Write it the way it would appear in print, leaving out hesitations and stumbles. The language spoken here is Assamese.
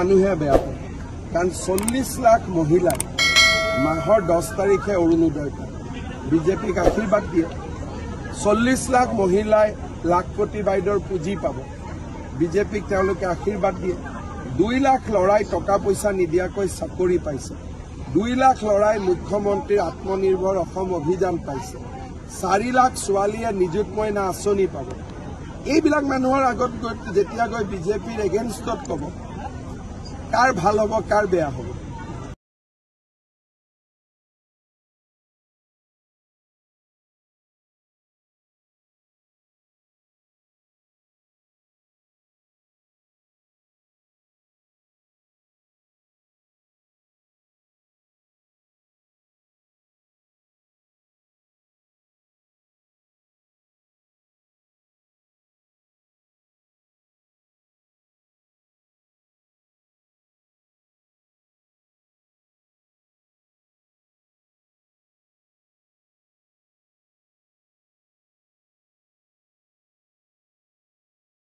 মানুহে বেয়া পায় কাৰণ 40 লাখ মহিলাই মাহৰ 10 তাৰিখে অৰুণোদয় পায় বিজেপিক আশীৰ্বাদ দিয়ে 40 লাখ মহিলাই লাখপতি বাইদেউৰ পুঁজি পাব বিজেপিক তেওঁলোকে আশীৰ্বাদ দিয়ে 2 লাখ লৰাই টকা পইচা নিদিয়াকৈ চাকৰি পাইছে 2 লাখ লৰাই মুখ্যমন্ত্ৰীৰ আত্মনিৰ্ভৰ অসম অভিযান পাইছে 4 লাখ ছোৱালীয়ে নিযুত মইনা আঁচনি পাব এইবিলাক মানুহৰ আগত গৈ যেতিয়া গৈ বিজেপিৰ এগেইনষ্টত ক'ব কাৰ ভাল হ'ব কাৰ বেয়া হ'ব